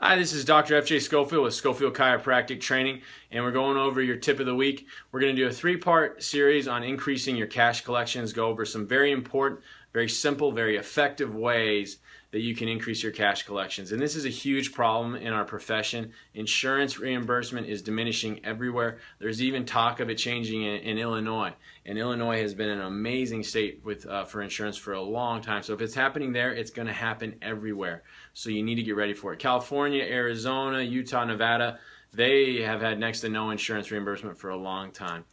Hi, this is Dr. F.J. Schofield with Schofield Chiropractic Training, and we're going over your tip of the week. We're going to do a three-part series on increasing your cash collections, go over some very important, very simple, very effective ways that you can increase your cash collections. And this is a huge problem in our profession. Insurance reimbursement is diminishing everywhere. There's even talk of it changing in Illinois. And Illinois has been an amazing state for insurance for a long time. So if it's happening there, it's going to happen everywhere. So you need to get ready for it. California, Arizona, Utah, Nevada, they have had next to no insurance reimbursement for a long time.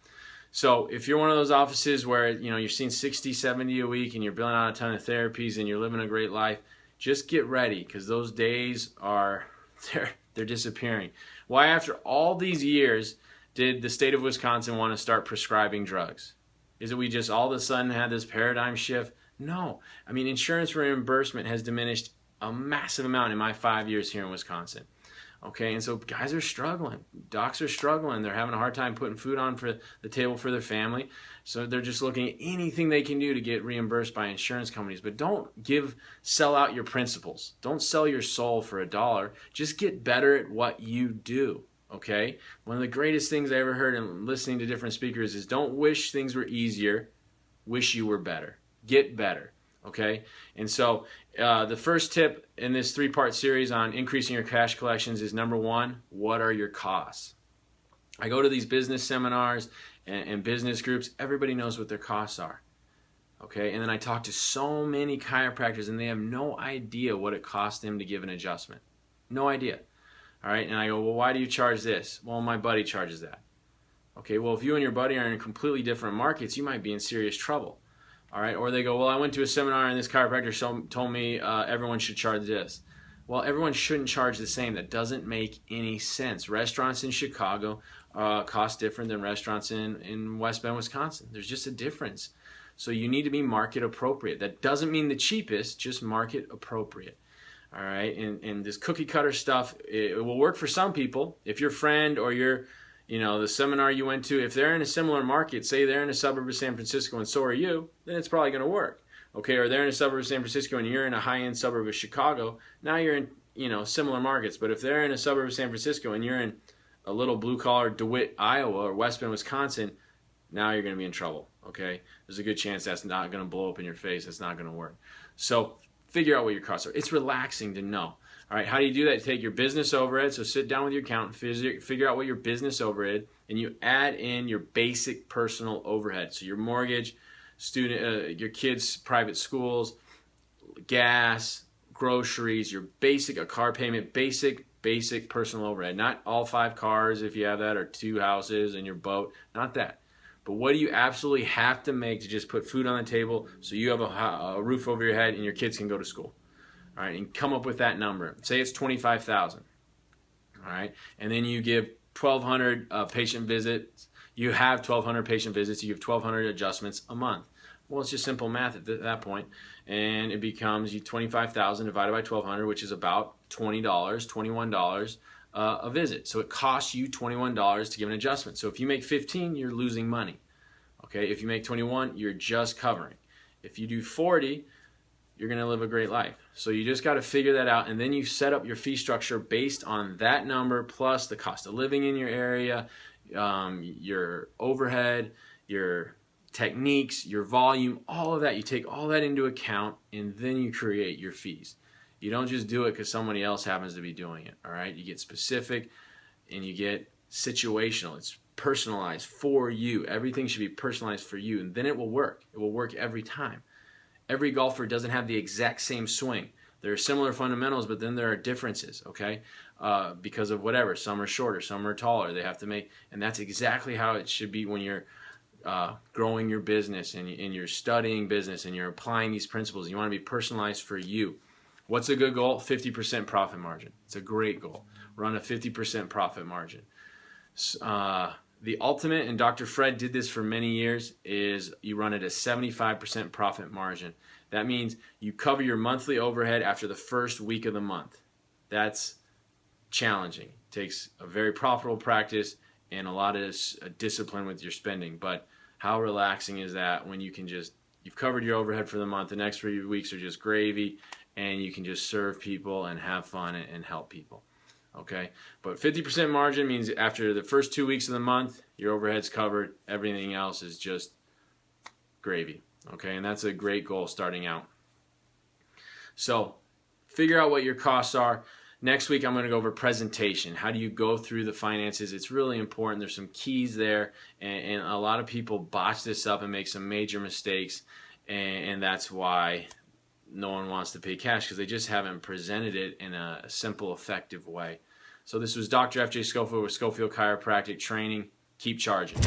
So if you're one of those offices where you're seeing 60, 70 a week and you're billing out a ton of therapies and you're living a great life, just get ready, because those days are they're disappearing. Why, after all these years, did the state of Wisconsin want to start prescribing drugs? Is it we just all of a sudden had this paradigm shift? No. I mean, insurance reimbursement has diminished a massive amount in my 5 years here in Wisconsin. Okay, and so guys are struggling. Docs are struggling. They're having a hard time putting food on for the table for their family. So they're just looking at anything they can do to get reimbursed by insurance companies. But don't sell out your principles. Don't sell your soul for $1. Just get better at what you do. Okay? One of the greatest things I ever heard in listening to different speakers is don't wish things were easier. Wish you were better. Get better. Okay, and so the first tip in this three-part series on increasing your cash collections is, number one, what are your costs? I go to these business seminars and business groups. Everybody knows what their costs are. Okay, and then I talk to so many chiropractors and they have no idea what it costs them to give an adjustment. No idea. All right, and I go, well, why do you charge this? Well, my buddy charges that. Okay, well, if you and your buddy are in completely different markets, you might be in serious trouble. All right, or they go, well, I went to a seminar and this chiropractor told me everyone should charge this. Well, everyone shouldn't charge the same. That doesn't make any sense. Restaurants in Chicago cost different than restaurants in West Bend, Wisconsin. There's just a difference. So you need to be market appropriate. That doesn't mean the cheapest, just market appropriate. All right, and this cookie cutter stuff, it will work for some people. If your friend or the seminar you went to, if they're in a similar market, say they're in a suburb of San Francisco and so are you, then it's probably going to work. Okay, or they're in a suburb of San Francisco and you're in a high-end suburb of Chicago, now you're in similar markets. But if they're in a suburb of San Francisco and you're in a little blue-collar DeWitt, Iowa, or West Bend, Wisconsin, now you're going to be in trouble. Okay, there's a good chance that's not going to blow up in your face. It's not going to work. So figure out what your costs are. It's relaxing to know. All right, how do you do that? You take your business overhead, so sit down with your accountant, figure out what your business overhead, and you add in your basic personal overhead. So your mortgage, your kids' private schools, gas, groceries, your a car payment, basic personal overhead. Not all 5 cars if you have that, or 2 houses and your boat, not that. But what do you absolutely have to make to just put food on the table so you have a roof over your head and your kids can go to school? All right, and come up with that number. Say it's $25,000. All right, and then you give 1,200 patient visits. You have 1,200 patient visits. You give 1,200 adjustments a month. Well, it's just simple math at that point, and it becomes $25,000 divided by 1,200, which is about $20, $21 a visit. So it costs you $21 to give an adjustment. So if you make 15, you're losing money. Okay, if you make 21, you're just covering. If you do 40, you're going to live a great life. So you just got to figure that out, and then you set up your fee structure based on that number plus the cost of living in your area, your overhead, your techniques, your volume, all of that. You take all that into account, and then you create your fees. You don't just do it because somebody else happens to be doing it. All right, you get specific and you get situational. It's personalized for you. Everything should be personalized for you, and then it will work. It will work every time. Every golfer doesn't have the exact same swing. There are similar fundamentals, but then there are differences, okay? Because of whatever. Some are shorter, some are taller. They have to and that's exactly how it should be when you're growing your business and you're studying business and you're applying these principles. You want to be personalized for you. What's a good goal? 50% profit margin. It's a great goal. Run a 50% profit margin. The ultimate, and Dr. Fred did this for many years, is you run at a 75% profit margin. That means you cover your monthly overhead after the first week of the month. That's challenging. It takes a very profitable practice and a lot of discipline with your spending. But how relaxing is that when you've covered your overhead for the month, the next 3 weeks are just gravy, and you can just serve people and have fun and help people. Okay, but 50% margin means after the first 2 weeks of the month, your overhead's covered. Everything else is just gravy. Okay, and that's a great goal starting out. So figure out what your costs are. Next week, I'm going to go over presentation. How do you go through the finances? It's really important. There's some keys there, and a lot of people botch this up and make some major mistakes, and that's why no one wants to pay cash, because they just haven't presented it in a simple, effective way. So this was Dr. F.J. Schofield with Schofield Chiropractic Training. Keep charging.